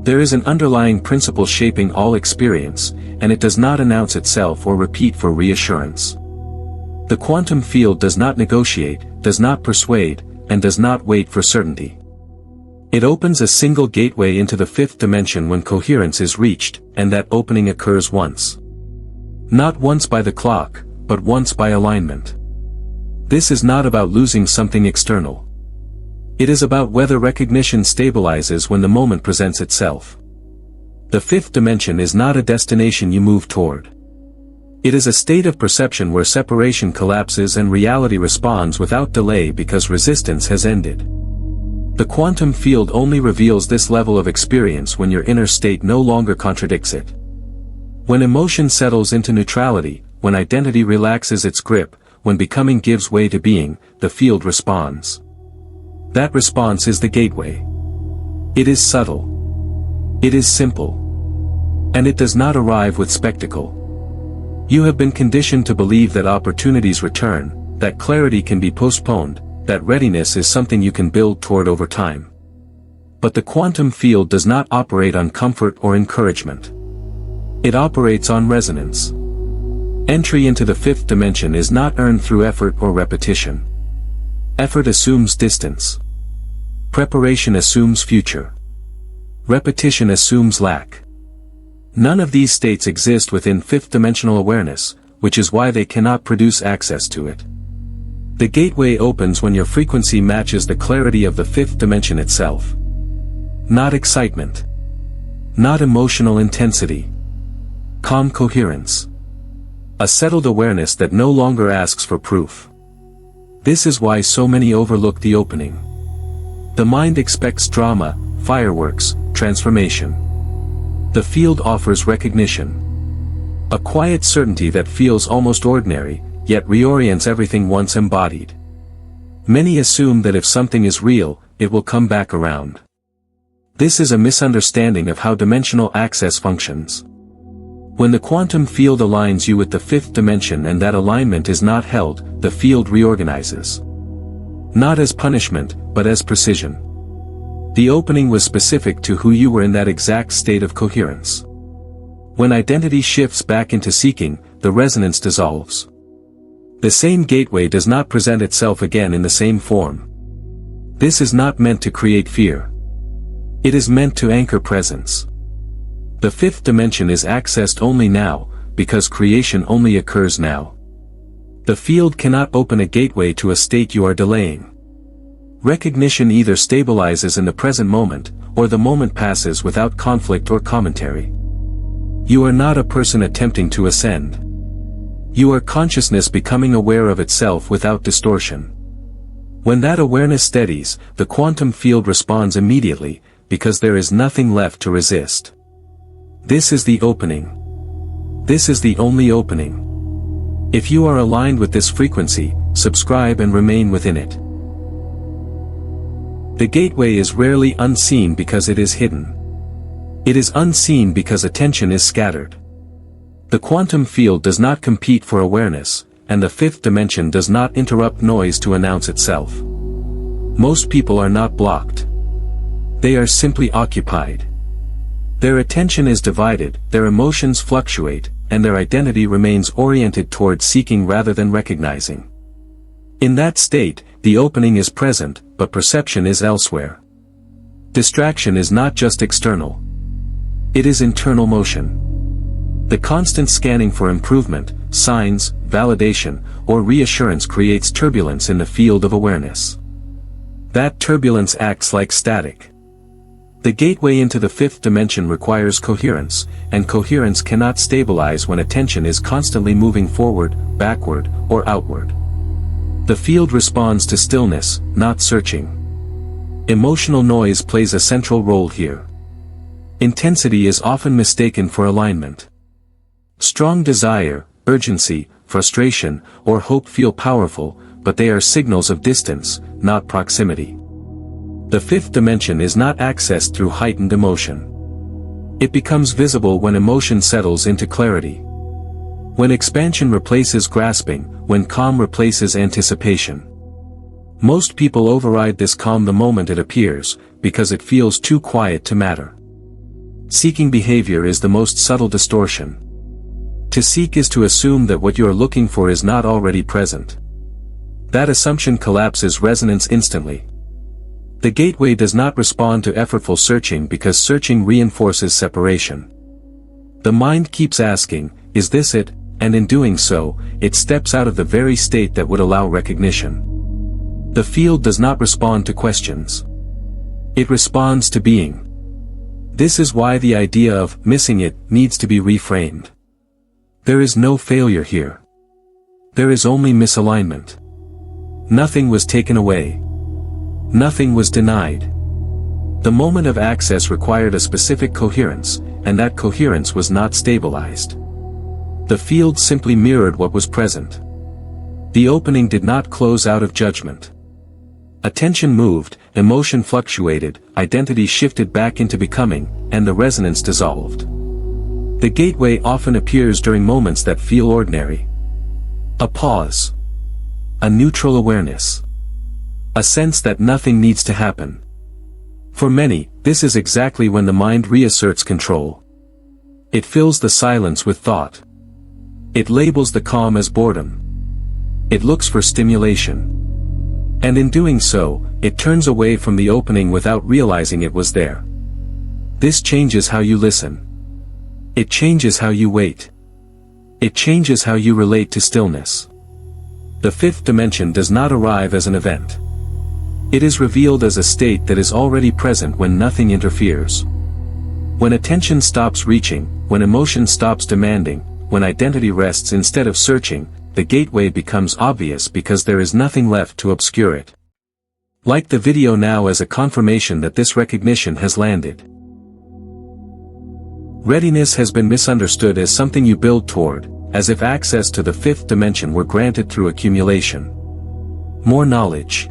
There is an underlying principle shaping all experience, and it does not announce itself or repeat for reassurance. The quantum field does not negotiate, does not persuade, and does not wait for certainty. It opens a single gateway into the fifth dimension when coherence is reached, and that opening occurs once. Not once by the clock, but once by alignment. This is not about losing something external. It is about whether recognition stabilizes when the moment presents itself. The fifth dimension is not a destination you move toward. It is a state of perception where separation collapses and reality responds without delay because resistance has ended. The quantum field only reveals this level of experience when your inner state no longer contradicts it. When emotion settles into neutrality, when identity relaxes its grip, when becoming gives way to being, the field responds. That response is the gateway. It is subtle. It is simple. And it does not arrive with spectacle. You have been conditioned to believe that opportunities return, that clarity can be postponed, that readiness is something you can build toward over time. But the quantum field does not operate on comfort or encouragement. It operates on resonance. Entry into the fifth dimension is not earned through effort or repetition. Effort assumes distance. Preparation assumes future. Repetition assumes lack. None of these states exist within fifth-dimensional awareness, which is why they cannot produce access to it. The gateway opens when your frequency matches the clarity of the fifth dimension itself. Not excitement. Not emotional intensity. Calm coherence. A settled awareness that no longer asks for proof. This is why so many overlook the opening. The mind expects drama, fireworks, transformation. The field offers recognition. A quiet certainty that feels almost ordinary, yet reorients everything once embodied. Many assume that if something is real, it will come back around. This is a misunderstanding of how dimensional access functions. When the quantum field aligns you with the fifth dimension and that alignment is not held, the field reorganizes. Not as punishment, but as precision. The opening was specific to who you were in that exact state of coherence. When identity shifts back into seeking, the resonance dissolves. The same gateway does not present itself again in the same form. This is not meant to create fear. It is meant to anchor presence. The fifth dimension is accessed only now, because creation only occurs now. The field cannot open a gateway to a state you are delaying. Recognition either stabilizes in the present moment, or the moment passes without conflict or commentary. You are not a person attempting to ascend. You are consciousness becoming aware of itself without distortion. When that awareness steadies, the quantum field responds immediately, because there is nothing left to resist. This is the opening. This is the only opening. If you are aligned with this frequency, subscribe and remain within it. The gateway is rarely unseen because it is hidden. It is unseen because attention is scattered. The quantum field does not compete for awareness, and the fifth dimension does not interrupt noise to announce itself. Most people are not blocked. They are simply occupied. Their attention is divided, their emotions fluctuate, and their identity remains oriented toward seeking rather than recognizing. In that state, the opening is present, but perception is elsewhere. Distraction is not just external. It is internal motion. The constant scanning for improvement, signs, validation, or reassurance creates turbulence in the field of awareness. That turbulence acts like static. The gateway into the fifth dimension requires coherence, and coherence cannot stabilize when attention is constantly moving forward, backward, or outward. The field responds to stillness, not searching. Emotional noise plays a central role here. Intensity is often mistaken for alignment. Strong desire, urgency, frustration, or hope feel powerful, but they are signals of distance, not proximity. The fifth dimension is not accessed through heightened emotion. It becomes visible when emotion settles into clarity. When expansion replaces grasping, when calm replaces anticipation. Most people override this calm the moment it appears, because it feels too quiet to matter. Seeking behavior is the most subtle distortion. To seek is to assume that what you are looking for is not already present. That assumption collapses resonance instantly. The gateway does not respond to effortful searching because searching reinforces separation. The mind keeps asking, "Is this it?" and in doing so, it steps out of the very state that would allow recognition. The field does not respond to questions. It responds to being. This is why the idea of missing it needs to be reframed. There is no failure here. There is only misalignment. Nothing was taken away. Nothing was denied. The moment of access required a specific coherence, and that coherence was not stabilized. The field simply mirrored what was present. The opening did not close out of judgment. Attention moved, emotion fluctuated, identity shifted back into becoming, and the resonance dissolved. The gateway often appears during moments that feel ordinary. A pause. A neutral awareness. A sense that nothing needs to happen. For many, this is exactly when the mind reasserts control. It fills the silence with thought. It labels the calm as boredom. It looks for stimulation. And in doing so, it turns away from the opening without realizing it was there. This changes how you listen. It changes how you wait. It changes how you relate to stillness. The fifth dimension does not arrive as an event. It is revealed as a state that is already present when nothing interferes. When attention stops reaching, when emotion stops demanding, when identity rests instead of searching, the gateway becomes obvious because there is nothing left to obscure it. Like the video now as a confirmation that this recognition has landed. Readiness has been misunderstood as something you build toward, as if access to the fifth dimension were granted through accumulation. More knowledge.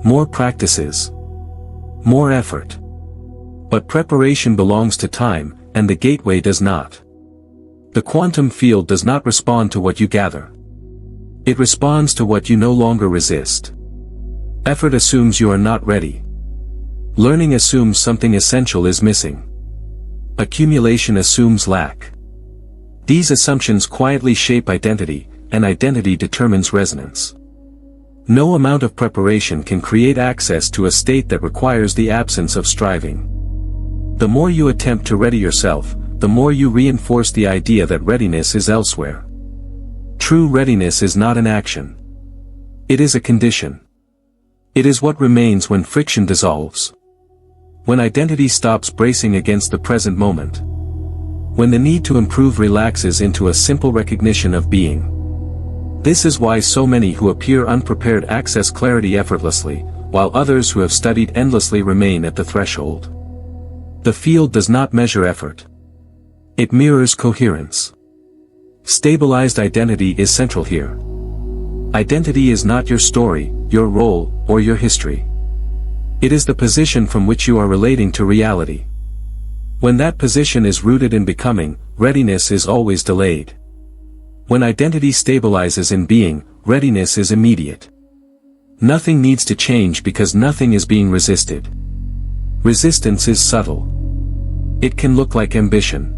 More practices. More effort. But preparation belongs to time, and the gateway does not. The quantum field does not respond to what you gather. It responds to what you no longer resist. Effort assumes you are not ready. Learning assumes something essential is missing. Accumulation assumes lack. These assumptions quietly shape identity, and identity determines resonance. No amount of preparation can create access to a state that requires the absence of striving. The more you attempt to ready yourself, the more you reinforce the idea that readiness is elsewhere. True readiness is not an action. It is a condition. It is what remains when friction dissolves. When identity stops bracing against the present moment. When the need to improve relaxes into a simple recognition of being. This is why so many who appear unprepared access clarity effortlessly, while others who have studied endlessly remain at the threshold. The field does not measure effort. It mirrors coherence. Stabilized identity is central here. Identity is not your story, your role, or your history. It is the position from which you are relating to reality. When that position is rooted in becoming, readiness is always delayed. When identity stabilizes in being, readiness is immediate. Nothing needs to change because nothing is being resisted. Resistance is subtle. It can look like ambition.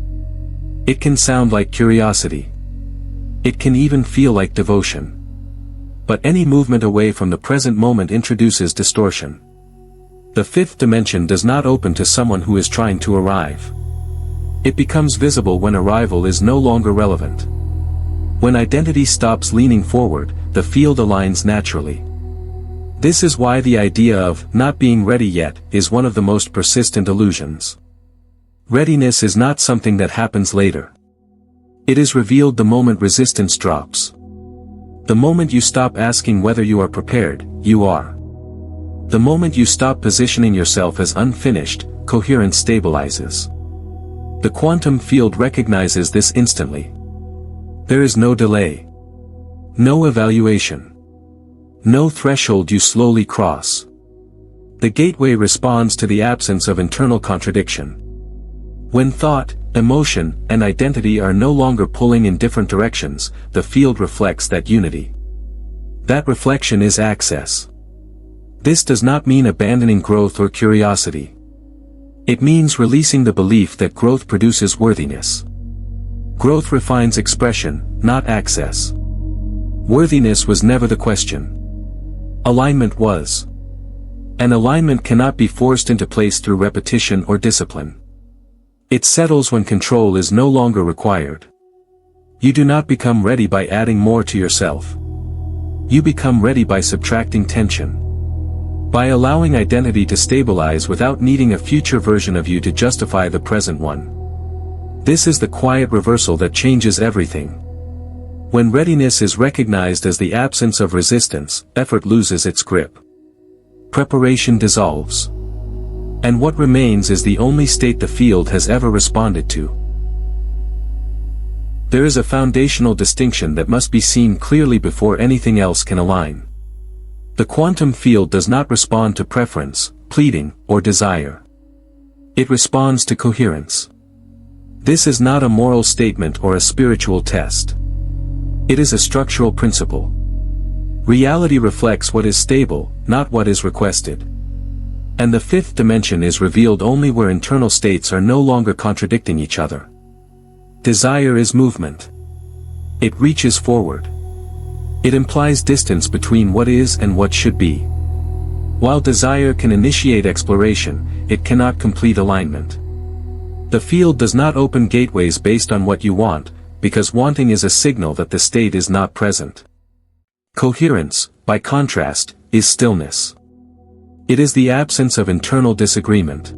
It can sound like curiosity. It can even feel like devotion. But any movement away from the present moment introduces distortion. The fifth dimension does not open to someone who is trying to arrive. It becomes visible when arrival is no longer relevant. When identity stops leaning forward, the field aligns naturally. This is why the idea of not being ready yet is one of the most persistent illusions. Readiness is not something that happens later. It is revealed the moment resistance drops. The moment you stop asking whether you are prepared, you are. The moment you stop positioning yourself as unfinished, coherence stabilizes. The quantum field recognizes this instantly. There is no delay. No evaluation. No threshold you slowly cross. The gateway responds to the absence of internal contradiction. When thought, emotion, and identity are no longer pulling in different directions, the field reflects that unity. That reflection is access. This does not mean abandoning growth or curiosity. It means releasing the belief that growth produces worthiness. Growth refines expression, not access. Worthiness was never the question. Alignment was. And alignment cannot be forced into place through repetition or discipline. It settles when control is no longer required. You do not become ready by adding more to yourself. You become ready by subtracting tension. By allowing identity to stabilize without needing a future version of you to justify the present one. This is the quiet reversal that changes everything. When readiness is recognized as the absence of resistance, effort loses its grip. Preparation dissolves. And what remains is the only state the field has ever responded to. There is a foundational distinction that must be seen clearly before anything else can align. The quantum field does not respond to preference, pleading, or desire. It responds to coherence. This is not a moral statement or a spiritual test. It is a structural principle. Reality reflects what is stable, not what is requested. And the fifth dimension is revealed only where internal states are no longer contradicting each other. Desire is movement. It reaches forward. It implies distance between what is and what should be. While desire can initiate exploration, it cannot complete alignment. The field does not open gateways based on what you want, because wanting is a signal that the state is not present. Coherence, by contrast, is stillness. It is the absence of internal disagreement.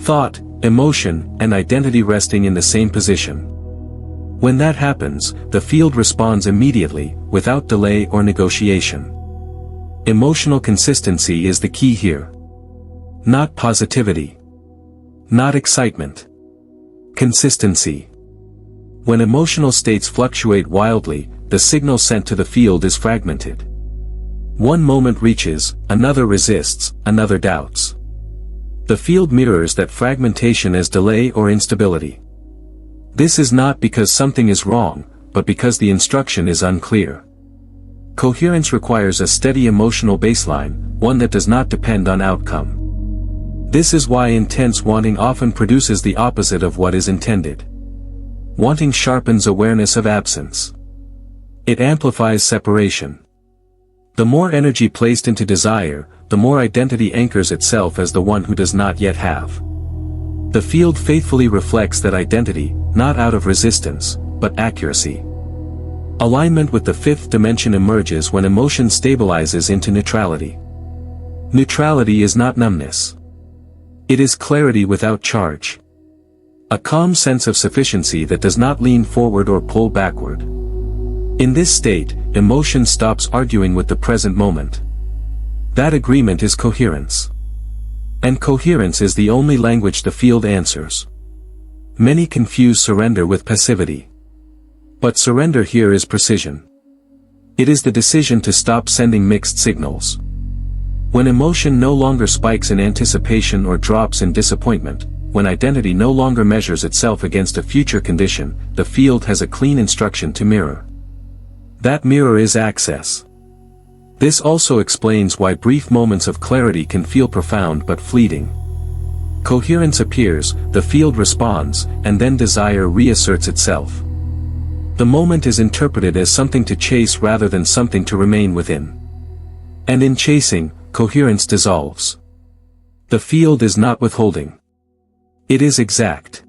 Thought, emotion, and identity resting in the same position. When that happens, the field responds immediately, without delay or negotiation. Emotional consistency is the key here. Not positivity. Not excitement. Consistency. When emotional states fluctuate wildly, the signal sent to the field is fragmented. One moment reaches, another resists, another doubts. The field mirrors that fragmentation as delay or instability. This is not because something is wrong, but because the instruction is unclear. Coherence requires a steady emotional baseline, one that does not depend on outcome. This is why intense wanting often produces the opposite of what is intended. Wanting sharpens awareness of absence. It amplifies separation. The more energy placed into desire, the more identity anchors itself as the one who does not yet have. The field faithfully reflects that identity, not out of resistance, but accuracy. Alignment with the fifth dimension emerges when emotion stabilizes into neutrality. Neutrality is not numbness. It is clarity without charge. A calm sense of sufficiency that does not lean forward or pull backward. In this state, emotion stops arguing with the present moment. That agreement is coherence. And coherence is the only language the field answers. Many confuse surrender with passivity. But surrender here is precision. It is the decision to stop sending mixed signals. When emotion no longer spikes in anticipation or drops in disappointment, when identity no longer measures itself against a future condition, the field has a clean instruction to mirror. That mirror is access. This also explains why brief moments of clarity can feel profound but fleeting. Coherence appears, the field responds, and then desire reasserts itself. The moment is interpreted as something to chase rather than something to remain within. And in chasing, coherence dissolves. The field is not withholding. It is exact.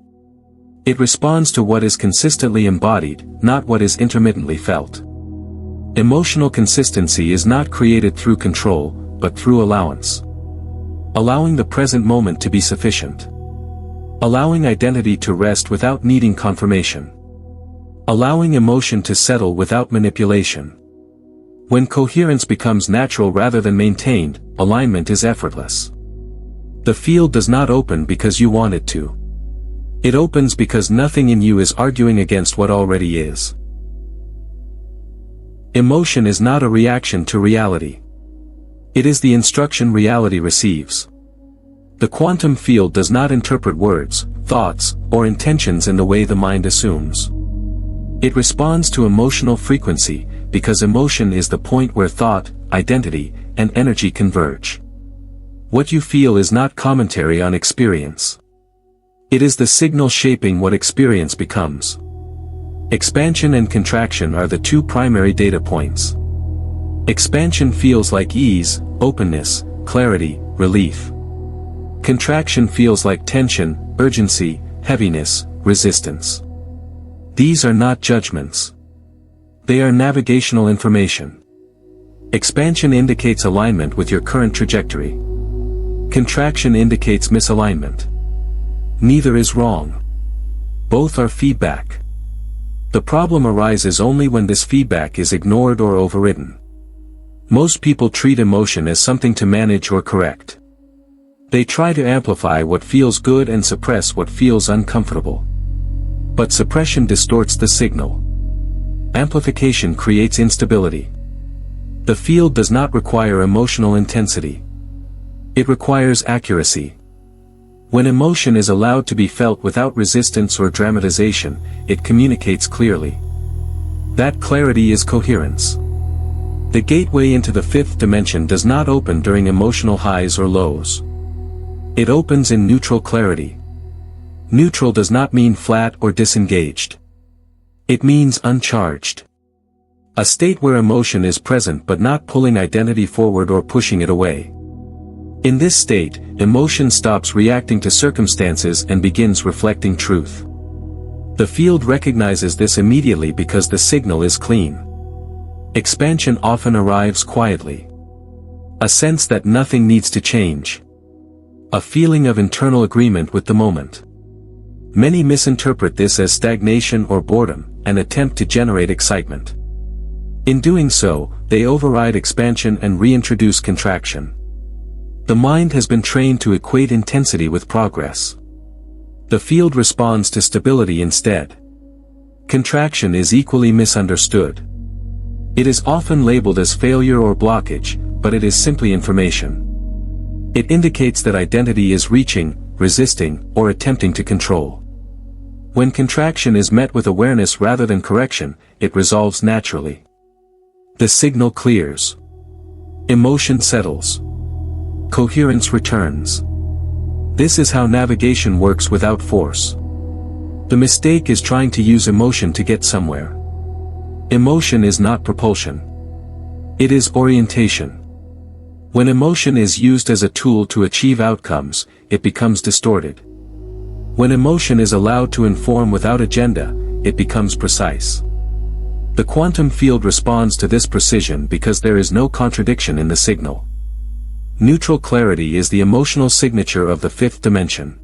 It responds to what is consistently embodied, not what is intermittently felt. Emotional consistency is not created through control, but through allowance. Allowing the present moment to be sufficient. Allowing identity to rest without needing confirmation. Allowing emotion to settle without manipulation. When coherence becomes natural rather than maintained, alignment is effortless. The field does not open because you want it to. It opens because nothing in you is arguing against what already is. Emotion is not a reaction to reality. It is the instruction reality receives. The quantum field does not interpret words, thoughts, or intentions in the way the mind assumes. It responds to emotional frequency, because emotion is the point where thought, identity, and energy converge. What you feel is not commentary on experience. It is the signal shaping what experience becomes. Expansion and contraction are the two primary data points. Expansion feels like ease, openness, clarity, relief. Contraction feels like tension, urgency, heaviness, resistance. These are not judgments. They are navigational information. Expansion indicates alignment with your current trajectory. Contraction indicates misalignment. Neither is wrong. Both are feedback. The problem arises only when this feedback is ignored or overridden. Most people treat emotion as something to manage or correct. They try to amplify what feels good and suppress what feels uncomfortable. But suppression distorts the signal. Amplification creates instability. The field does not require emotional intensity. It requires accuracy. When emotion is allowed to be felt without resistance or dramatization, it communicates clearly. That clarity is coherence. The gateway into the fifth dimension does not open during emotional highs or lows. It opens in neutral clarity. Neutral does not mean flat or disengaged. It means uncharged. A state where emotion is present but not pulling identity forward or pushing it away. In this state, emotion stops reacting to circumstances and begins reflecting truth. The field recognizes this immediately because the signal is clean. Expansion often arrives quietly. A sense that nothing needs to change. A feeling of internal agreement with the moment. Many misinterpret this as stagnation or boredom, an attempt to generate excitement. In doing so, they override expansion and reintroduce contraction. The mind has been trained to equate intensity with progress. The field responds to stability instead. Contraction is equally misunderstood. It is often labeled as failure or blockage, but it is simply information. It indicates that identity is reaching, resisting, or attempting to control. When contraction is met with awareness rather than correction, it resolves naturally. The signal clears. Emotion settles. Coherence returns. This is how navigation works without force. The mistake is trying to use emotion to get somewhere. Emotion is not propulsion. It is orientation. When emotion is used as a tool to achieve outcomes, it becomes distorted. When emotion is allowed to inform without agenda, it becomes precise. The quantum field responds to this precision because there is no contradiction in the signal. Neutral clarity is the emotional signature of the fifth dimension.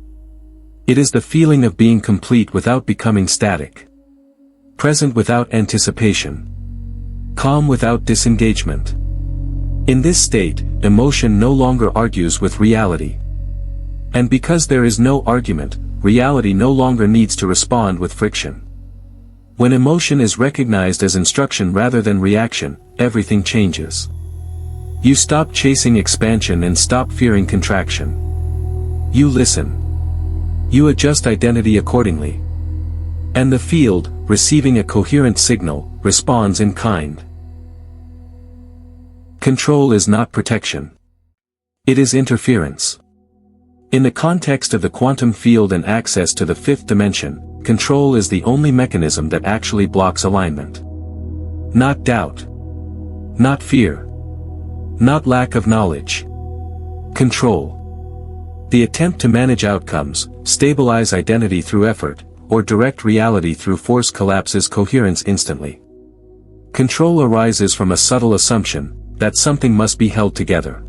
It is the feeling of being complete without becoming static. Present without anticipation. Calm without disengagement. In this state, emotion no longer argues with reality. And because there is no argument, reality no longer needs to respond with friction. When emotion is recognized as instruction rather than reaction, everything changes. You stop chasing expansion and stop fearing contraction. You listen. You adjust identity accordingly. And the field, receiving a coherent signal, responds in kind. Control is not protection. It is interference. In the context of the quantum field and access to the fifth dimension, control is the only mechanism that actually blocks alignment. Not doubt. Not fear. Not lack of knowledge. Control. The attempt to manage outcomes, stabilize identity through effort, or direct reality through force collapses coherence instantly. Control arises from a subtle assumption that something must be held together.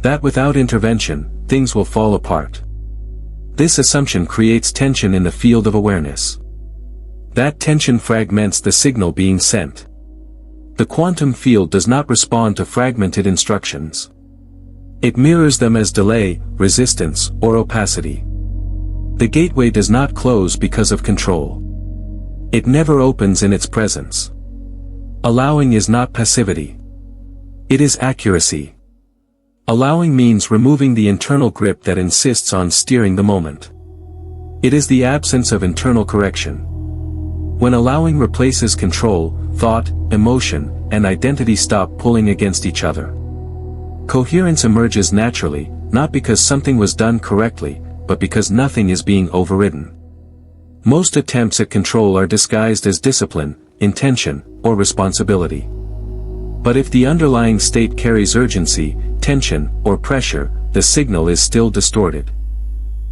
That without intervention, things will fall apart. This assumption creates tension in the field of awareness. That tension fragments the signal being sent. The quantum field does not respond to fragmented instructions. It mirrors them as delay, resistance, or opacity. The gateway does not close because of control. It never opens in its presence. Allowing is not passivity. It is accuracy. Allowing means removing the internal grip that insists on steering the moment. It is the absence of internal correction. When allowing replaces control, thought, emotion, and identity stop pulling against each other. Coherence emerges naturally, not because something was done correctly, but because nothing is being overridden. Most attempts at control are disguised as discipline, intention, or responsibility. But if the underlying state carries urgency, tension, or pressure, the signal is still distorted.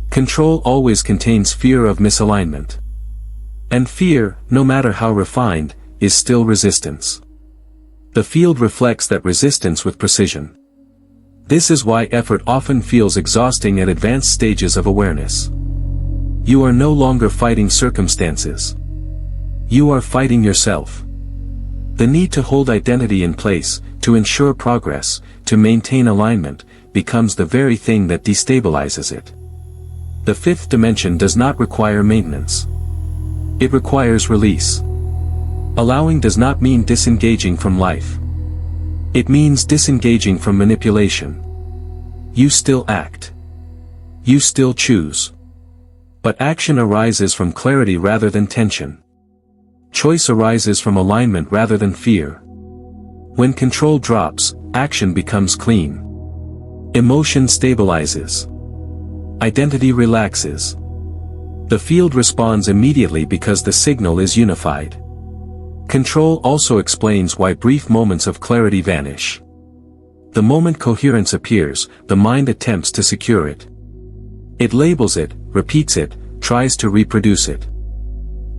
Control always contains fear of misalignment. And fear, no matter how refined, is still resistance. The field reflects that resistance with precision. This is why effort often feels exhausting at advanced stages of awareness. You are no longer fighting circumstances. You are fighting yourself. The need to hold identity in place, to ensure progress, to maintain alignment, becomes the very thing that destabilizes it. The fifth dimension does not require maintenance. It requires release. Allowing does not mean disengaging from life. It means disengaging from manipulation. You still act. You still choose. But action arises from clarity rather than tension. Choice arises from alignment rather than fear. When control drops, action becomes clean. Emotion stabilizes. Identity relaxes. The field responds immediately because the signal is unified. Control also explains why brief moments of clarity vanish. The moment coherence appears, the mind attempts to secure it. It labels it, repeats it, tries to reproduce it.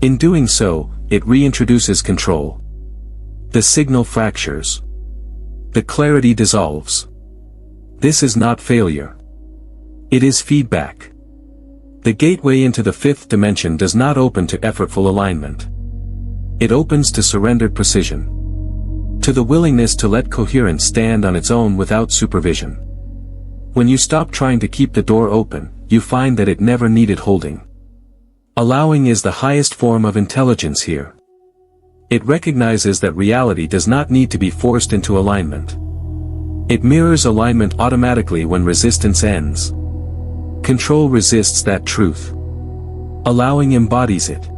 In doing so, it reintroduces control. The signal fractures. The clarity dissolves. This is not failure. It is feedback. The gateway into the fifth dimension does not open to effortful alignment. It opens to surrendered precision. To the willingness to let coherence stand on its own without supervision. When you stop trying to keep the door open, you find that it never needed holding. Allowing is the highest form of intelligence here. It recognizes that reality does not need to be forced into alignment. It mirrors alignment automatically when resistance ends. Control resists that truth. Allowing embodies it.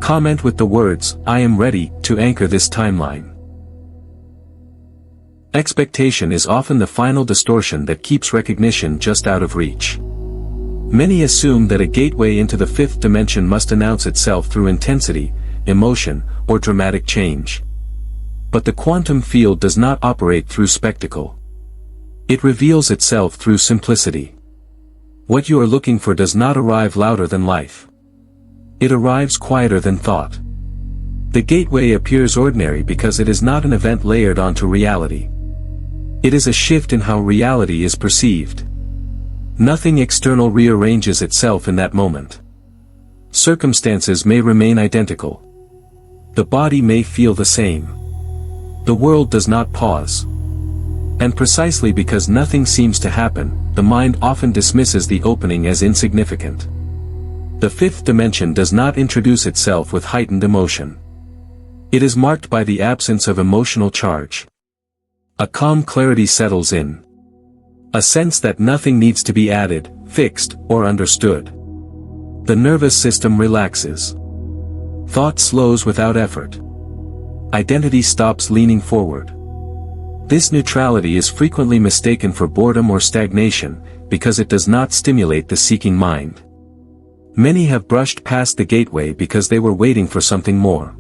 Comment with the words, "I am ready," to anchor this timeline. Expectation is often the final distortion that keeps recognition just out of reach. Many assume that a gateway into the fifth dimension must announce itself through intensity, emotion, or dramatic change. But the quantum field does not operate through spectacle. It reveals itself through simplicity. What you are looking for does not arrive louder than life. It arrives quieter than thought. The gateway appears ordinary because it is not an event layered onto reality. It is a shift in how reality is perceived. Nothing external rearranges itself in that moment. Circumstances may remain identical. The body may feel the same. The world does not pause. And precisely because nothing seems to happen, the mind often dismisses the opening as insignificant. The fifth dimension does not introduce itself with heightened emotion. It is marked by the absence of emotional charge. A calm clarity settles in. A sense that nothing needs to be added, fixed, or understood. The nervous system relaxes. Thought slows without effort. Identity stops leaning forward. This neutrality is frequently mistaken for boredom or stagnation, because it does not stimulate the seeking mind. Many have brushed past the gateway because they were waiting for something more.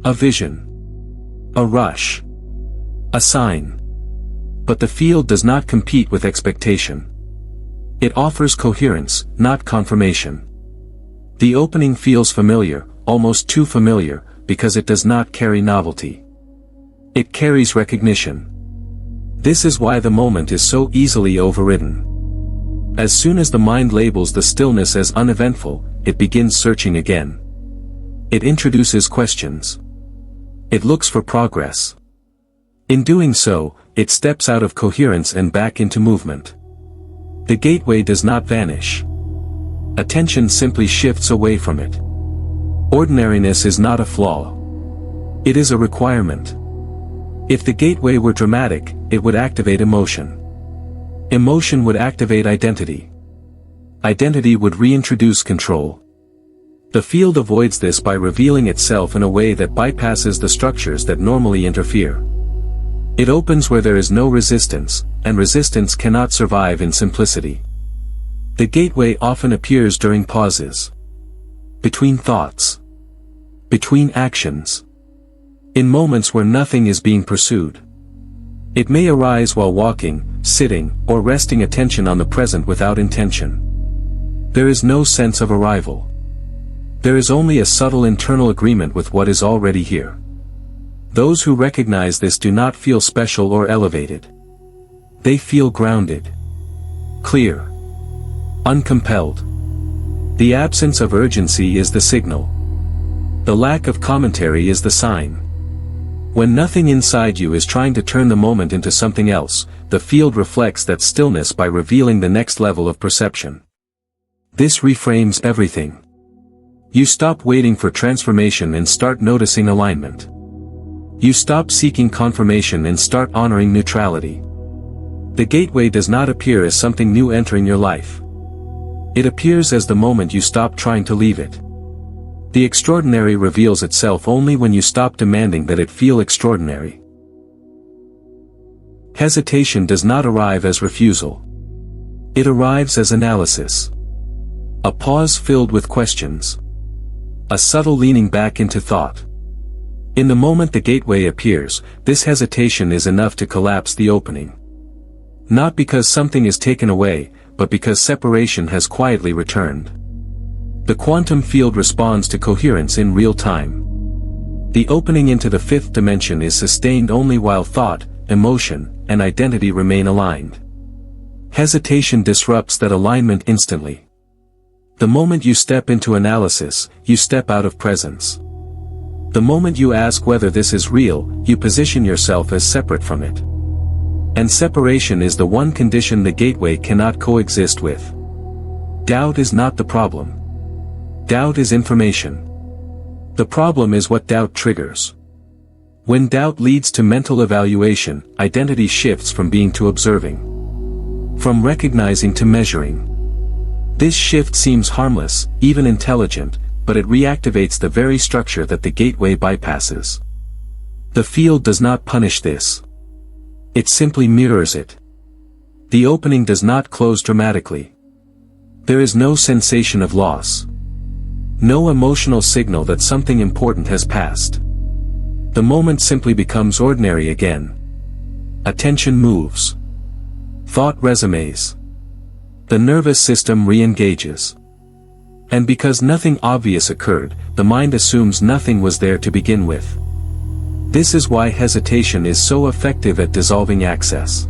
A vision. A rush. A sign. But the field does not compete with expectation. It offers coherence, not confirmation. The opening feels familiar, almost too familiar, because it does not carry novelty. It carries recognition. This is why the moment is so easily overridden. As soon as the mind labels the stillness as uneventful, it begins searching again. It introduces questions. It looks for progress. In doing so, it steps out of coherence and back into movement. The gateway does not vanish. Attention simply shifts away from it. Ordinariness is not a flaw. It is a requirement. If the gateway were dramatic, it would activate emotion. Emotion would activate identity. Identity would reintroduce control. The field avoids this by revealing itself in a way that bypasses the structures that normally interfere. It opens where there is no resistance, and resistance cannot survive in simplicity. The gateway often appears during pauses. Between thoughts. Between actions. In moments where nothing is being pursued. It may arise while walking, sitting, or resting attention on the present without intention. There is no sense of arrival. There is only a subtle internal agreement with what is already here. Those who recognize this do not feel special or elevated. They feel grounded. Clear. Uncompelled. The absence of urgency is the signal. The lack of commentary is the sign. When nothing inside you is trying to turn the moment into something else, the field reflects that stillness by revealing the next level of perception. This reframes everything. You stop waiting for transformation and start noticing alignment. You stop seeking confirmation and start honoring neutrality. The gateway does not appear as something new entering your life. It appears as the moment you stop trying to leave it. The extraordinary reveals itself only when you stop demanding that it feel extraordinary. Hesitation does not arrive as refusal. It arrives as analysis. A pause filled with questions. A subtle leaning back into thought. In the moment the gateway appears, this hesitation is enough to collapse the opening. Not because something is taken away, but because separation has quietly returned. The quantum field responds to coherence in real time. The opening into the fifth dimension is sustained only while thought, emotion, and identity remain aligned. Hesitation disrupts that alignment instantly. The moment you step into analysis, you step out of presence. The moment you ask whether this is real, you position yourself as separate from it. And separation is the one condition the gateway cannot coexist with. Doubt is not the problem. Doubt is information. The problem is what doubt triggers. When doubt leads to mental evaluation, identity shifts from being to observing. From recognizing to measuring. This shift seems harmless, even intelligent, but it reactivates the very structure that the gateway bypasses. The field does not punish this. It simply mirrors it. The opening does not close dramatically. There is no sensation of loss. No emotional signal that something important has passed. The moment simply becomes ordinary again. Attention moves. Thought resumes. The nervous system re-engages. And because nothing obvious occurred, the mind assumes nothing was there to begin with. This is why hesitation is so effective at dissolving access.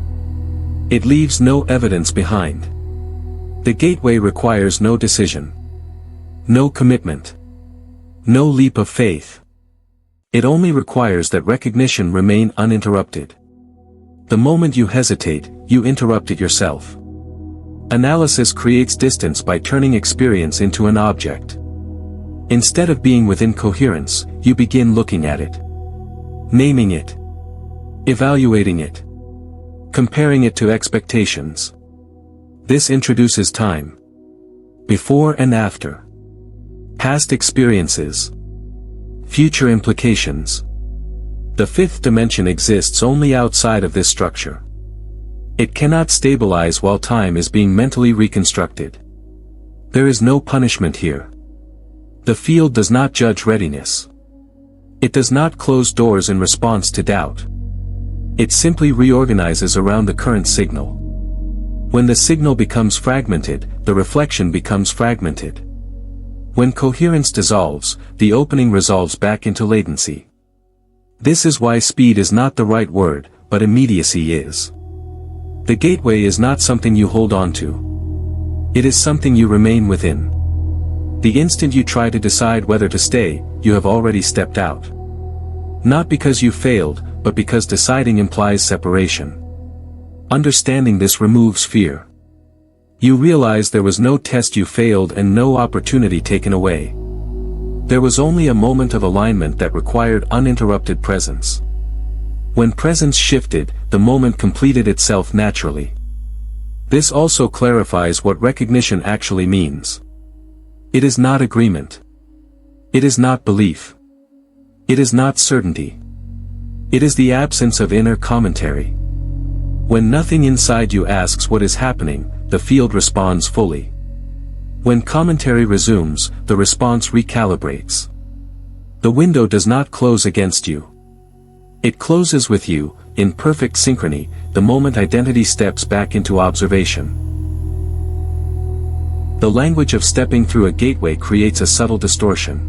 It leaves no evidence behind. The gateway requires no decision. No commitment. No leap of faith. It only requires that recognition remain uninterrupted. The moment you hesitate, you interrupt it yourself. Analysis creates distance by turning experience into an object. Instead of being within coherence, you begin looking at it. Naming it. Evaluating it. Comparing it to expectations. This introduces time. Before and after. Past experiences. Future implications. The fifth dimension exists only outside of this structure. It cannot stabilize while time is being mentally reconstructed. There is no punishment here. The field does not judge readiness. It does not close doors in response to doubt. It simply reorganizes around the current signal. When the signal becomes fragmented, the reflection becomes fragmented. When coherence dissolves, the opening resolves back into latency. This is why speed is not the right word, but immediacy is. The gateway is not something you hold on to. It is something you remain within. The instant you try to decide whether to stay, you have already stepped out. Not because you failed, but because deciding implies separation. Understanding this removes fear. You realize there was no test you failed and no opportunity taken away. There was only a moment of alignment that required uninterrupted presence. When presence shifted, the moment completed itself naturally. This also clarifies what recognition actually means. It is not agreement. It is not belief. It is not certainty. It is the absence of inner commentary. When nothing inside you asks what is happening, the field responds fully. When commentary resumes, the response recalibrates. The window does not close against you. It closes with you, in perfect synchrony, the moment identity steps back into observation. The language of stepping through a gateway creates a subtle distortion.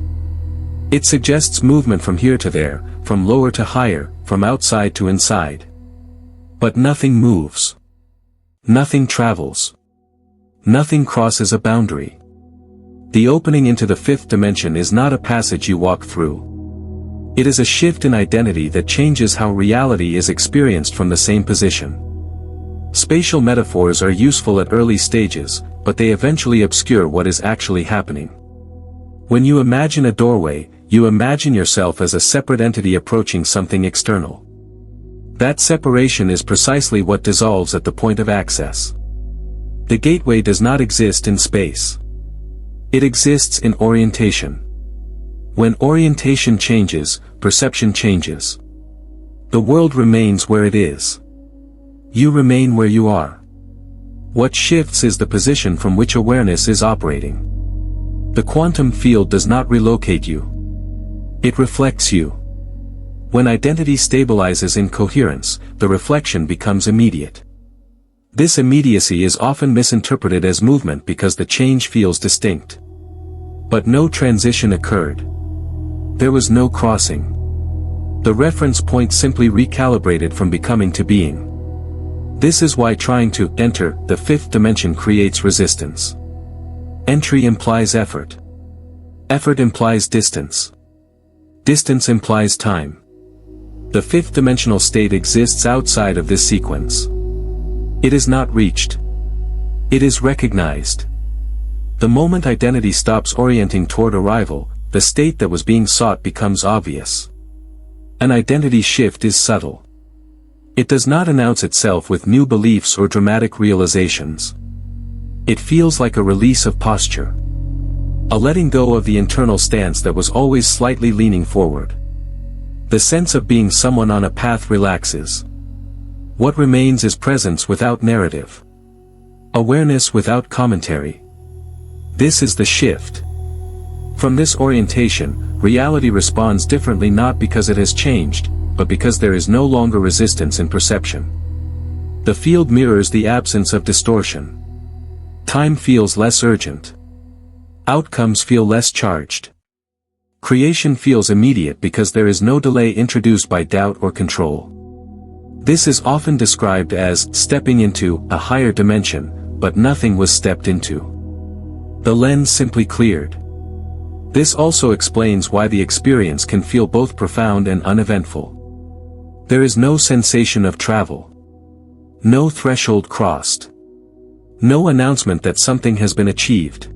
It suggests movement from here to there, from lower to higher, from outside to inside. But nothing moves. Nothing travels. Nothing crosses a boundary. The opening into the fifth dimension is not a passage you walk through. It is a shift in identity that changes how reality is experienced from the same position. Spatial metaphors are useful at early stages, but they eventually obscure what is actually happening. When you imagine a doorway, you imagine yourself as a separate entity approaching something external. That separation is precisely what dissolves at the point of access. The gateway does not exist in space. It exists in orientation. When orientation changes, perception changes. The world remains where it is. You remain where you are. What shifts is the position from which awareness is operating. The quantum field does not relocate you. It reflects you. When identity stabilizes in coherence, the reflection becomes immediate. This immediacy is often misinterpreted as movement because the change feels distinct. But no transition occurred. There was no crossing. The reference point simply recalibrated from becoming to being. This is why trying to enter the fifth dimension creates resistance. Entry implies effort. Effort implies distance. Distance implies time. The fifth dimensional state exists outside of this sequence. It is not reached. It is recognized. The moment identity stops orienting toward arrival, the state that was being sought becomes obvious. An identity shift is subtle. It does not announce itself with new beliefs or dramatic realizations. It feels like a release of posture. A letting go of the internal stance that was always slightly leaning forward. The sense of being someone on a path relaxes. What remains is presence without narrative. Awareness without commentary. This is the shift. From this orientation, reality responds differently not because it has changed, but because there is no longer resistance in perception. The field mirrors the absence of distortion. Time feels less urgent. Outcomes feel less charged. Creation feels immediate because there is no delay introduced by doubt or control. This is often described as stepping into a higher dimension, but nothing was stepped into. The lens simply cleared. This also explains why the experience can feel both profound and uneventful. There is no sensation of travel. No threshold crossed. No announcement that something has been achieved.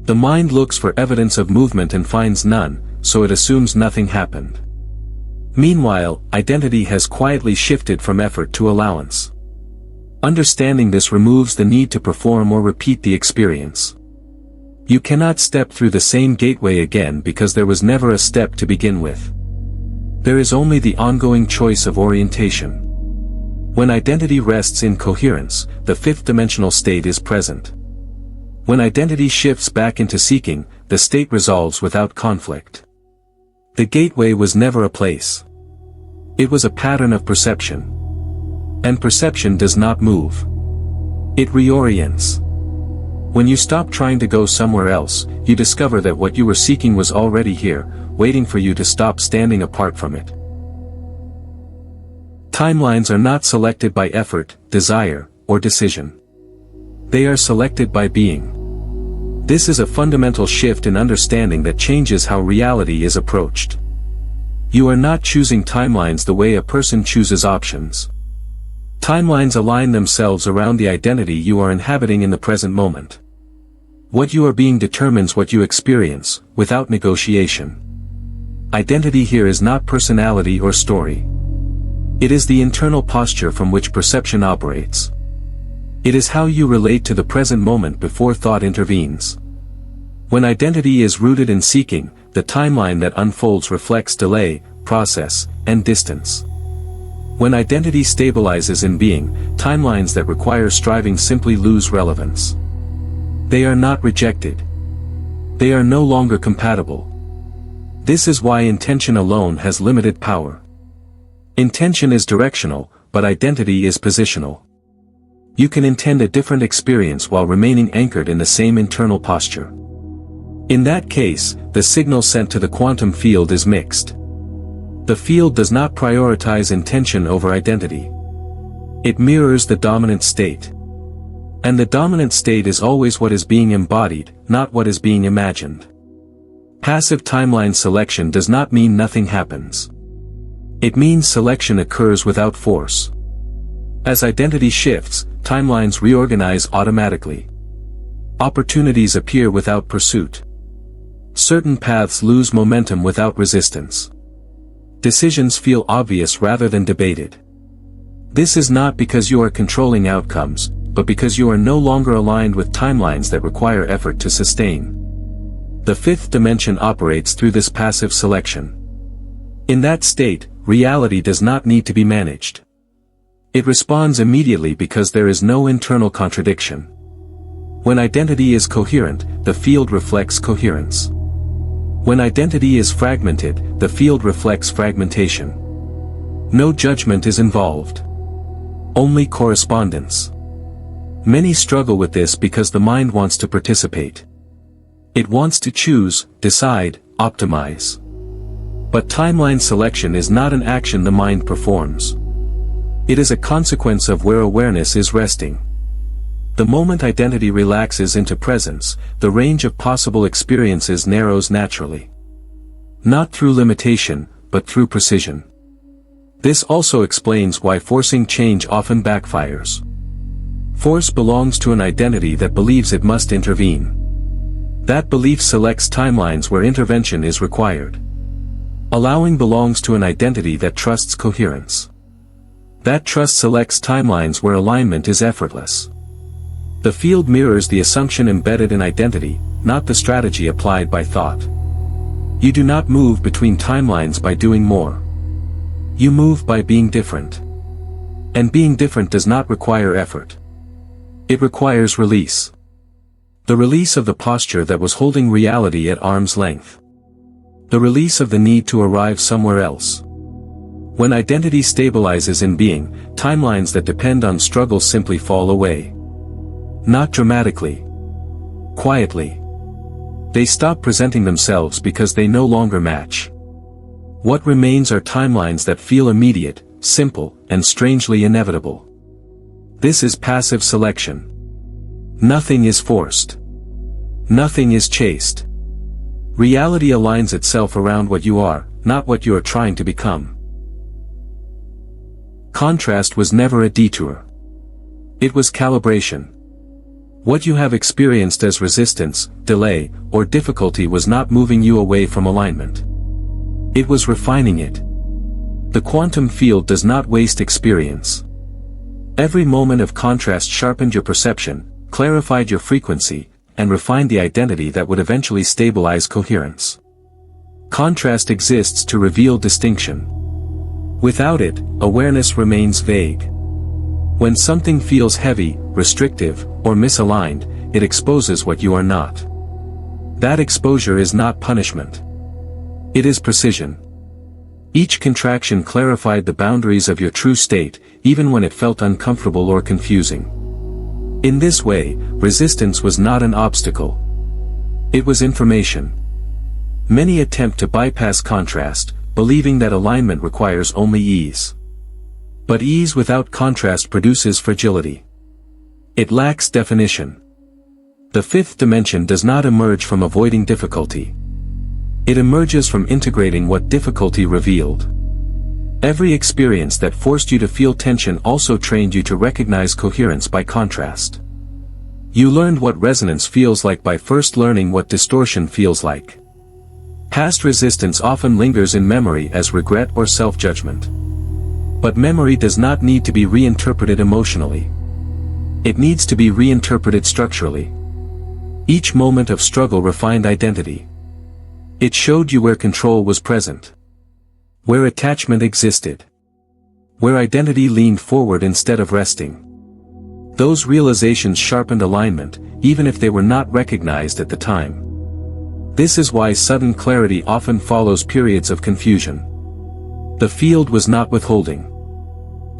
The mind looks for evidence of movement and finds none, so it assumes nothing happened. Meanwhile, identity has quietly shifted from effort to allowance. Understanding this removes the need to perform or repeat the experience. You cannot step through the same gateway again because there was never a step to begin with. There is only the ongoing choice of orientation. When identity rests in coherence, the fifth dimensional state is present. When identity shifts back into seeking, the state resolves without conflict. The gateway was never a place. It was a pattern of perception. And perception does not move. It reorients. When you stop trying to go somewhere else, you discover that what you were seeking was already here, waiting for you to stop standing apart from it. Timelines are not selected by effort, desire, or decision. They are selected by being. This is a fundamental shift in understanding that changes how reality is approached. You are not choosing timelines the way a person chooses options. Timelines align themselves around the identity you are inhabiting in the present moment. What you are being determines what you experience, without negotiation. Identity here is not personality or story. It is the internal posture from which perception operates. It is how you relate to the present moment before thought intervenes. When identity is rooted in seeking, the timeline that unfolds reflects delay, process, and distance. When identity stabilizes in being, timelines that require striving simply lose relevance. They are not rejected. They are no longer compatible. This is why intention alone has limited power. Intention is directional, but identity is positional. You can intend a different experience while remaining anchored in the same internal posture. In that case, the signal sent to the quantum field is mixed. The field does not prioritize intention over identity. It mirrors the dominant state. And the dominant state is always what is being embodied, not what is being imagined. Passive timeline selection does not mean nothing happens. It means selection occurs without force. As identity shifts, timelines reorganize automatically. Opportunities appear without pursuit. Certain paths lose momentum without resistance. Decisions feel obvious rather than debated. This is not because you are controlling outcomes, but because you are no longer aligned with timelines that require effort to sustain. The fifth dimension operates through this passive selection. In that state, reality does not need to be managed. It responds immediately because there is no internal contradiction. When identity is coherent, the field reflects coherence. When identity is fragmented, the field reflects fragmentation. No judgment is involved. Only correspondence. Many struggle with this because the mind wants to participate. It wants to choose, decide, optimize. But timeline selection is not an action the mind performs. It is a consequence of where awareness is resting. The moment identity relaxes into presence, the range of possible experiences narrows naturally. Not through limitation, but through precision. This also explains why forcing change often backfires. Force belongs to an identity that believes it must intervene. That belief selects timelines where intervention is required. Allowing belongs to an identity that trusts coherence. That trust selects timelines where alignment is effortless. The field mirrors the assumption embedded in identity, not the strategy applied by thought. You do not move between timelines by doing more. You move by being different. And being different does not require effort. It requires release. The release of the posture that was holding reality at arm's length. The release of the need to arrive somewhere else. When identity stabilizes in being, timelines that depend on struggle simply fall away. Not dramatically. Quietly. They stop presenting themselves because they no longer match. What remains are timelines that feel immediate, simple, and strangely inevitable. This is passive selection. Nothing is forced. Nothing is chased. Reality aligns itself around what you are, not what you are trying to become. Contrast was never a detour. It was calibration. What you have experienced as resistance, delay, or difficulty was not moving you away from alignment. It was refining it. The quantum field does not waste experience. Every moment of contrast sharpened your perception, clarified your frequency, and refined the identity that would eventually stabilize coherence. Contrast exists to reveal distinction. Without it, awareness remains vague. When something feels heavy, restrictive, or misaligned, it exposes what you are not. That exposure is not punishment. It is precision. Each contraction clarified the boundaries of your true state, even when it felt uncomfortable or confusing. In this way, resistance was not an obstacle. It was information. Many attempt to bypass contrast, believing that alignment requires only ease. But ease without contrast produces fragility. It lacks definition. The fifth dimension does not emerge from avoiding difficulty. It emerges from integrating what difficulty revealed. Every experience that forced you to feel tension also trained you to recognize coherence by contrast. You learned what resonance feels like by first learning what distortion feels like. Past resistance often lingers in memory as regret or self-judgment. But memory does not need to be reinterpreted emotionally. It needs to be reinterpreted structurally. Each moment of struggle refined identity. It showed you where control was present. Where attachment existed. Where identity leaned forward instead of resting. Those realizations sharpened alignment, even if they were not recognized at the time. This is why sudden clarity often follows periods of confusion. The field was not withholding.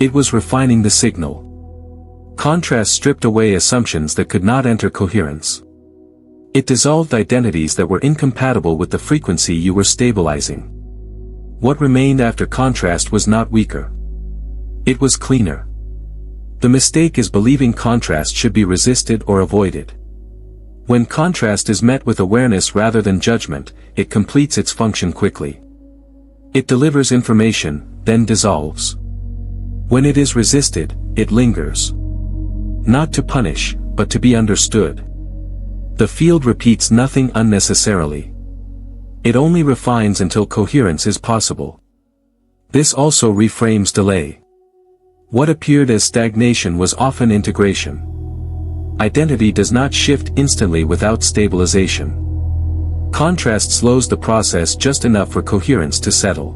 It was refining the signal. Contrast stripped away assumptions that could not enter coherence. It dissolved identities that were incompatible with the frequency you were stabilizing. What remained after contrast was not weaker. It was cleaner. The mistake is believing contrast should be resisted or avoided. When contrast is met with awareness rather than judgment, it completes its function quickly. It delivers information, then dissolves. When it is resisted, it lingers. Not to punish, but to be understood. The field repeats nothing unnecessarily. It only refines until coherence is possible. This also reframes delay. What appeared as stagnation was often integration. Identity does not shift instantly without stabilization. Contrast slows the process just enough for coherence to settle.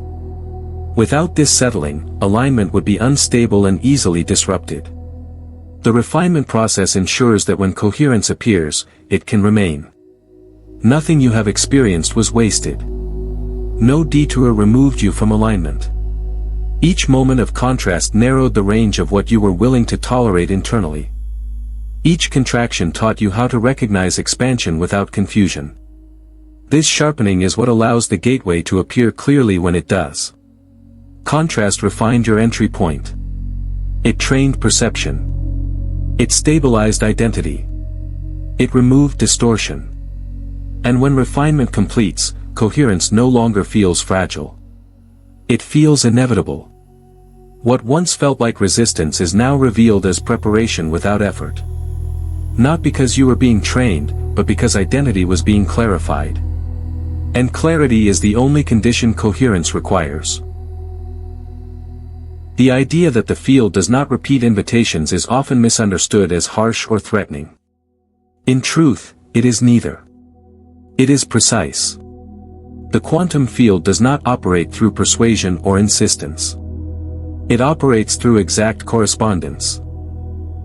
Without this settling, alignment would be unstable and easily disrupted. The refinement process ensures that when coherence appears, it can remain. Nothing you have experienced was wasted. No detour removed you from alignment. Each moment of contrast narrowed the range of what you were willing to tolerate internally. Each contraction taught you how to recognize expansion without confusion. This sharpening is what allows the gateway to appear clearly when it does. Contrast refined your entry point. It trained perception. It stabilized identity. It removed distortion. And when refinement completes, coherence no longer feels fragile. It feels inevitable. What once felt like resistance is now revealed as preparation without effort. Not because you were being trained, but because identity was being clarified. And clarity is the only condition coherence requires. The idea that the field does not repeat invitations is often misunderstood as harsh or threatening. In truth, it is neither. It is precise. The quantum field does not operate through persuasion or insistence. It operates through exact correspondence.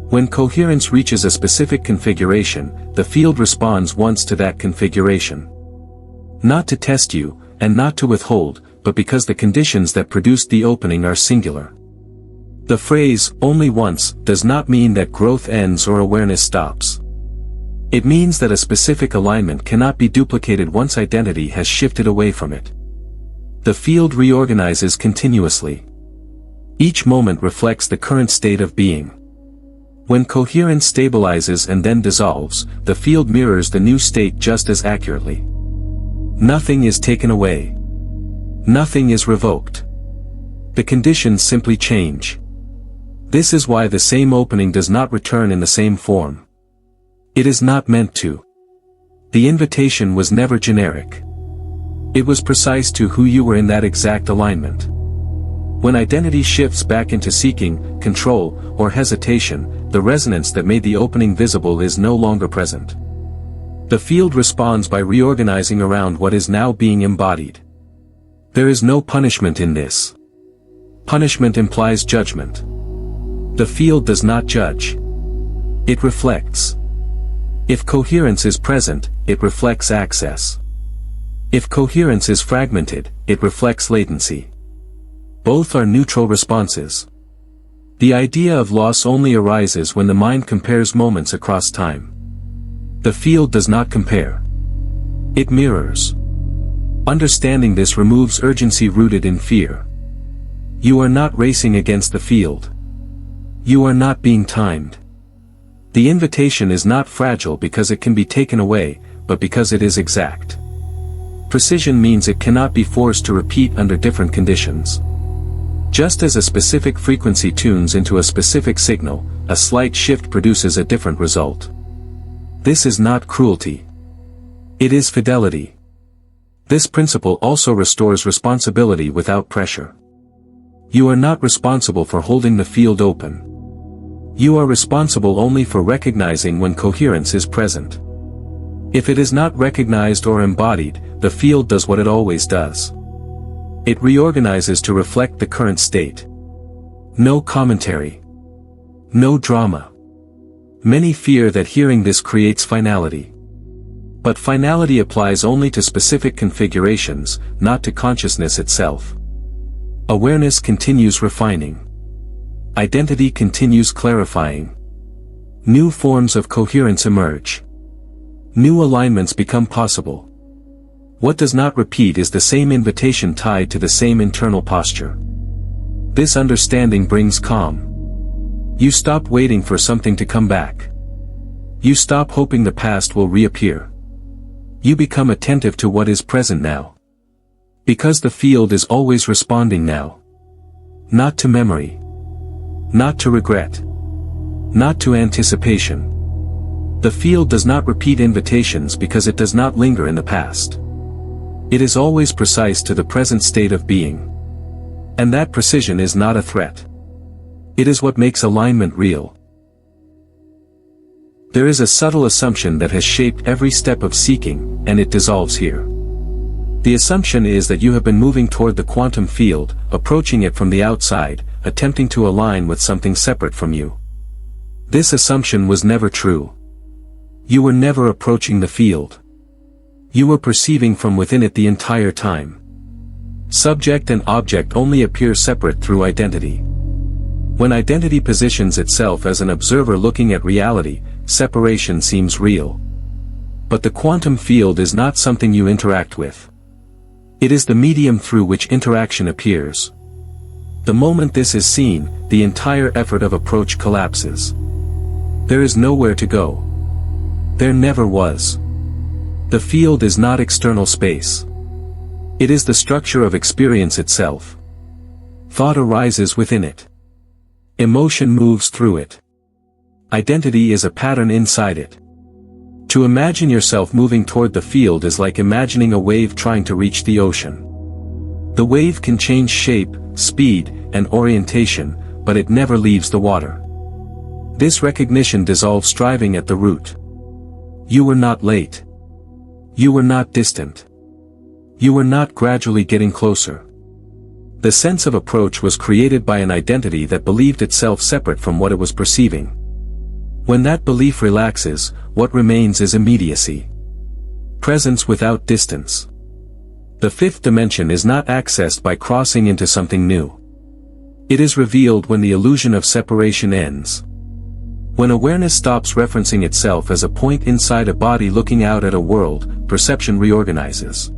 When coherence reaches a specific configuration, the field responds once to that configuration. Not to test you, and not to withhold, but because the conditions that produced the opening are singular. The phrase, "only once," does not mean that growth ends or awareness stops. It means that a specific alignment cannot be duplicated once identity has shifted away from it. The field reorganizes continuously. Each moment reflects the current state of being. When coherence stabilizes and then dissolves, the field mirrors the new state just as accurately. Nothing is taken away. Nothing is revoked. The conditions simply change. This is why the same opening does not return in the same form. It is not meant to. The invitation was never generic. It was precise to who you were in that exact alignment. When identity shifts back into seeking, control, or hesitation, the resonance that made the opening visible is no longer present. The field responds by reorganizing around what is now being embodied. There is no punishment in this. Punishment implies judgment. The field does not judge. It reflects. If coherence is present, it reflects access. If coherence is fragmented, it reflects latency. Both are neutral responses. The idea of loss only arises when the mind compares moments across time. The field does not compare. It mirrors. Understanding this removes urgency rooted in fear. You are not racing against the field. You are not being timed. The invitation is not fragile because it can be taken away, but because it is exact. Precision means it cannot be forced to repeat under different conditions. Just as a specific frequency tunes into a specific signal, a slight shift produces a different result. This is not cruelty. It is fidelity. This principle also restores responsibility without pressure. You are not responsible for holding the field open. You are responsible only for recognizing when coherence is present. If it is not recognized or embodied, the field does what it always does. It reorganizes to reflect the current state. No commentary. No drama. Many fear that hearing this creates finality. But finality applies only to specific configurations, not to consciousness itself. Awareness continues refining. Identity continues clarifying. New forms of coherence emerge. New alignments become possible. What does not repeat is the same invitation tied to the same internal posture. This understanding brings calm. You stop waiting for something to come back. You stop hoping the past will reappear. You become attentive to what is present now. Because the field is always responding now. Not to memory. Not to regret. Not to anticipation. The field does not repeat invitations because it does not linger in the past. It is always precise to the present state of being. And that precision is not a threat. It is what makes alignment real. There is a subtle assumption that has shaped every step of seeking, and it dissolves here. The assumption is that you have been moving toward the quantum field, approaching it from the outside, attempting to align with something separate from you. This assumption was never true. You were never approaching the field. You were perceiving from within it the entire time. Subject and object only appear separate through identity. When identity positions itself as an observer looking at reality, separation seems real. But the quantum field is not something you interact with. It is the medium through which interaction appears. The moment this is seen, the entire effort of approach collapses. There is nowhere to go. There never was. The field is not external space. It is the structure of experience itself. Thought arises within it. Emotion moves through it. Identity is a pattern inside it. To imagine yourself moving toward the field is like imagining a wave trying to reach the ocean. The wave can change shape, speed, and orientation, but it never leaves the water. This recognition dissolves striving at the root. You were not late. You were not distant. You were not gradually getting closer. The sense of approach was created by an identity that believed itself separate from what it was perceiving. When that belief relaxes, what remains is immediacy. Presence without distance. The fifth dimension is not accessed by crossing into something new. It is revealed when the illusion of separation ends. When awareness stops referencing itself as a point inside a body looking out at a world, perception reorganizes.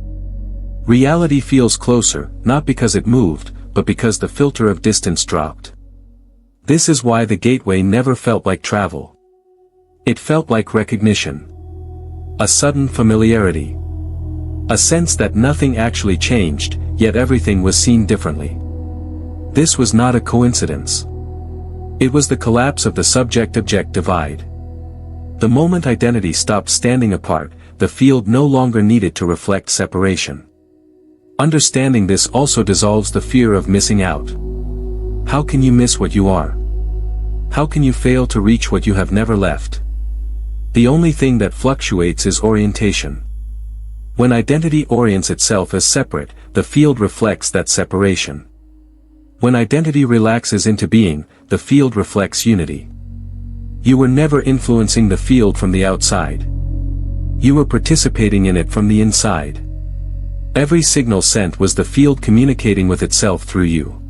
Reality feels closer, not because it moved, but because the filter of distance dropped. This is why the gateway never felt like travel. It felt like recognition. A sudden familiarity. A sense that nothing actually changed, yet everything was seen differently. This was not a coincidence. It was the collapse of the subject-object divide. The moment identity stopped standing apart, the field no longer needed to reflect separation. Understanding this also dissolves the fear of missing out. How can you miss what you are? How can you fail to reach what you have never left? The only thing that fluctuates is orientation. When identity orients itself as separate, the field reflects that separation. When identity relaxes into being, the field reflects unity. You were never influencing the field from the outside. You were participating in it from the inside. Every signal sent was the field communicating with itself through you.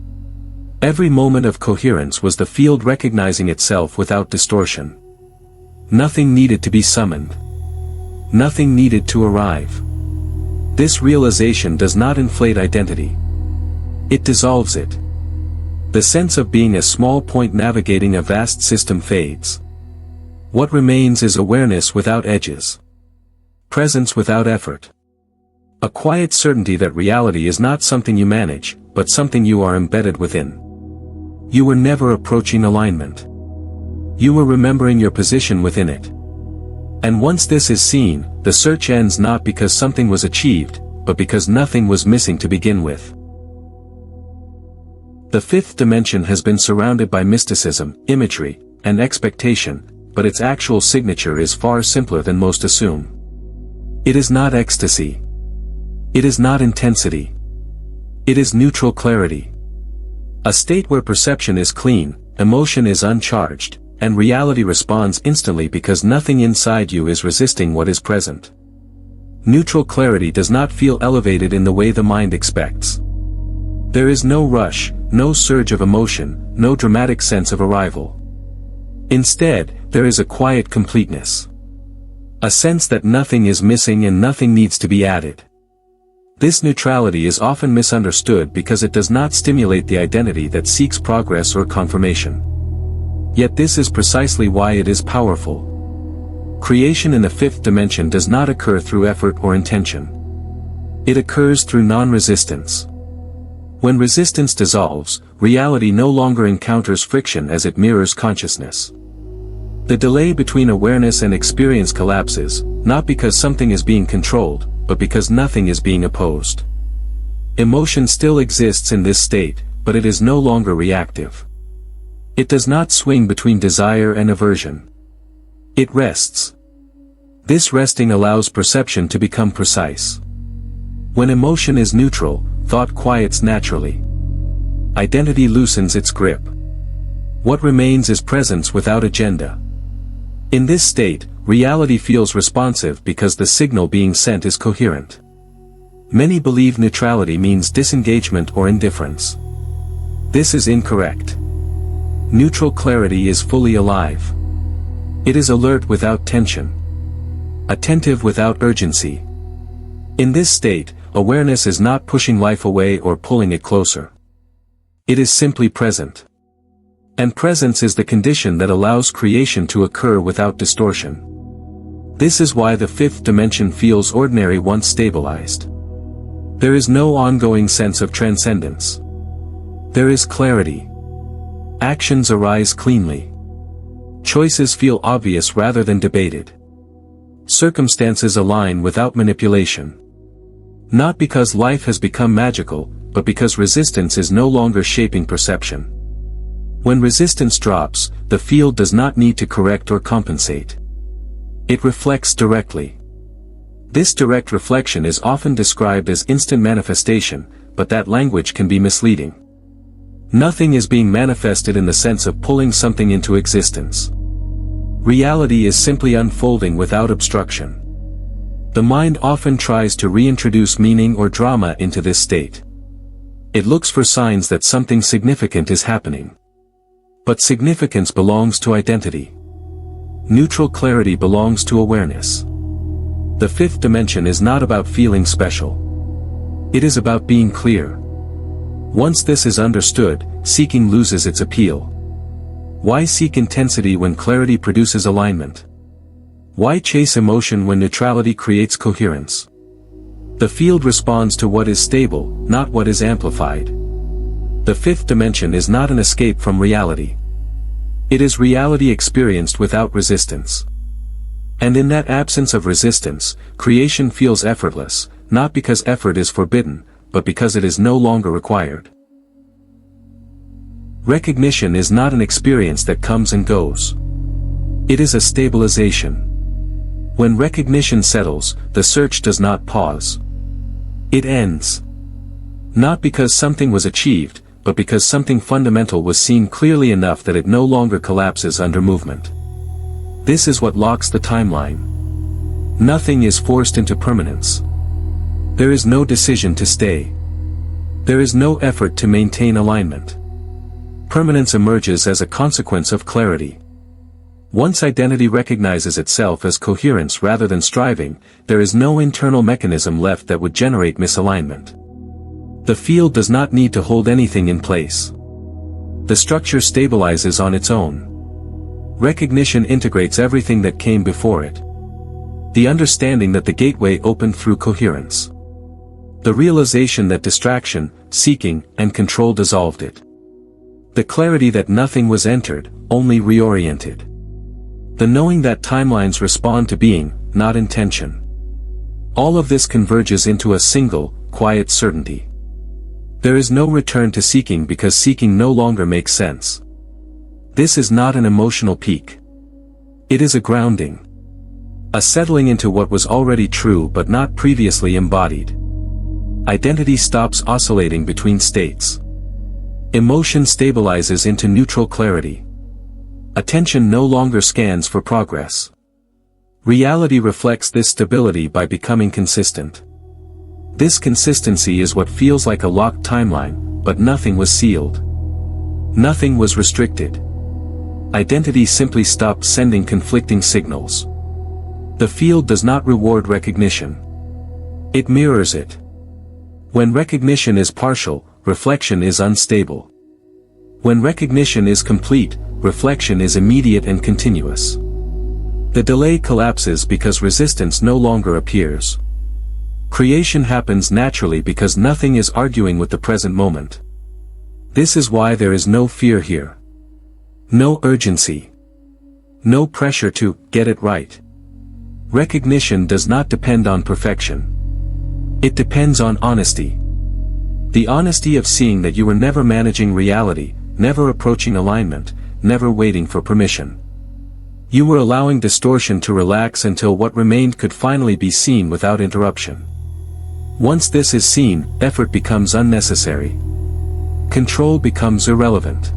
Every moment of coherence was the field recognizing itself without distortion. Nothing needed to be summoned. Nothing needed to arrive. This realization does not inflate identity. It dissolves it. The sense of being a small point navigating a vast system fades. What remains is awareness without edges. Presence without effort. A quiet certainty that reality is not something you manage, but something you are embedded within. You were never approaching alignment. You were remembering your position within it. And once this is seen, the search ends not because something was achieved, but because nothing was missing to begin with. The fifth dimension has been surrounded by mysticism, imagery, and expectation, but its actual signature is far simpler than most assume. It is not ecstasy. It is not intensity. It is neutral clarity. A state where perception is clean, emotion is uncharged, and reality responds instantly because nothing inside you is resisting what is present. Neutral clarity does not feel elevated in the way the mind expects. There is no rush, no surge of emotion, no dramatic sense of arrival. Instead, there is a quiet completeness. A sense that nothing is missing and nothing needs to be added. This neutrality is often misunderstood because it does not stimulate the identity that seeks progress or confirmation. Yet this is precisely why it is powerful. Creation in the fifth dimension does not occur through effort or intention. It occurs through non-resistance. When resistance dissolves, reality no longer encounters friction as it mirrors consciousness. The delay between awareness and experience collapses, not because something is being controlled, but because nothing is being opposed. Emotion still exists in this state, but it is no longer reactive. It does not swing between desire and aversion. It rests. This resting allows perception to become precise. When emotion is neutral, thought quiets naturally. Identity loosens its grip. What remains is presence without agenda. In this state, reality feels responsive because the signal being sent is coherent. Many believe neutrality means disengagement or indifference. This is incorrect. Neutral clarity is fully alive. It is alert without tension. Attentive without urgency. In this state, awareness is not pushing life away or pulling it closer. It is simply present. And presence is the condition that allows creation to occur without distortion. This is why the fifth dimension feels ordinary once stabilized. There is no ongoing sense of transcendence. There is clarity. Actions arise cleanly. Choices feel obvious rather than debated. Circumstances align without manipulation. Not because life has become magical, but because resistance is no longer shaping perception. When resistance drops, the field does not need to correct or compensate. It reflects directly. This direct reflection is often described as instant manifestation, but that language can be misleading. Nothing is being manifested in the sense of pulling something into existence. Reality is simply unfolding without obstruction. The mind often tries to reintroduce meaning or drama into this state. It looks for signs that something significant is happening. But significance belongs to identity. Neutral clarity belongs to awareness. The fifth dimension is not about feeling special. It is about being clear. Once this is understood, seeking loses its appeal. Why seek intensity when clarity produces alignment? Why chase emotion when neutrality creates coherence? The field responds to what is stable, not what is amplified. The fifth dimension is not an escape from reality. It is reality experienced without resistance. And in that absence of resistance, creation feels effortless, not because effort is forbidden, but because it is no longer required. Recognition is not an experience that comes and goes. It is a stabilization. When recognition settles, the search does not pause. It ends. Not because something was achieved, but because something fundamental was seen clearly enough that it no longer collapses under movement. This is what locks the timeline. Nothing is forced into permanence. There is no decision to stay. There is no effort to maintain alignment. Permanence emerges as a consequence of clarity. Once identity recognizes itself as coherence rather than striving, there is no internal mechanism left that would generate misalignment. The field does not need to hold anything in place. The structure stabilizes on its own. Recognition integrates everything that came before it. The understanding that the gateway opened through coherence. The realization that distraction, seeking, and control dissolved it. The clarity that nothing was entered, only reoriented. The knowing that timelines respond to being, not intention. All of this converges into a single, quiet certainty. There is no return to seeking because seeking no longer makes sense. This is not an emotional peak. It is a grounding. A settling into what was already true but not previously embodied. Identity stops oscillating between states. Emotion stabilizes into neutral clarity. Attention no longer scans for progress. Reality reflects this stability by becoming consistent. This consistency is what feels like a locked timeline, but nothing was sealed. Nothing was restricted. Identity simply stopped sending conflicting signals. The field does not reward recognition. It mirrors it. When recognition is partial, reflection is unstable. When recognition is complete, reflection is immediate and continuous. The delay collapses because resistance no longer appears. Creation happens naturally because nothing is arguing with the present moment. This is why there is no fear here. No urgency. No pressure to get it right. Recognition does not depend on perfection. It depends on honesty. The honesty of seeing that you were never managing reality, never approaching alignment, never waiting for permission. You were allowing distortion to relax until what remained could finally be seen without interruption. Once this is seen, effort becomes unnecessary. Control becomes irrelevant.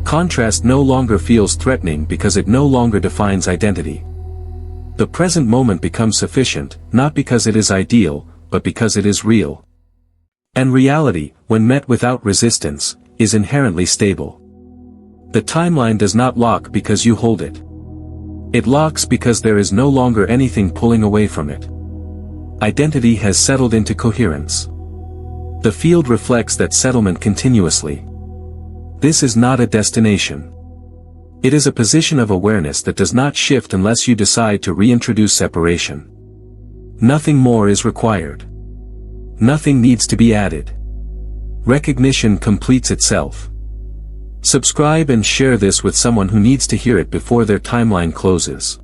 Contrast no longer feels threatening because it no longer defines identity. The present moment becomes sufficient, not because it is ideal, but because it is real. And reality, when met without resistance, is inherently stable. The timeline does not lock because you hold it. It locks because there is no longer anything pulling away from it. Identity has settled into coherence. The field reflects that settlement continuously. This is not a destination. It is a position of awareness that does not shift unless you decide to reintroduce separation. Nothing more is required. Nothing needs to be added. Recognition completes itself. Subscribe and share this with someone who needs to hear it before their timeline closes.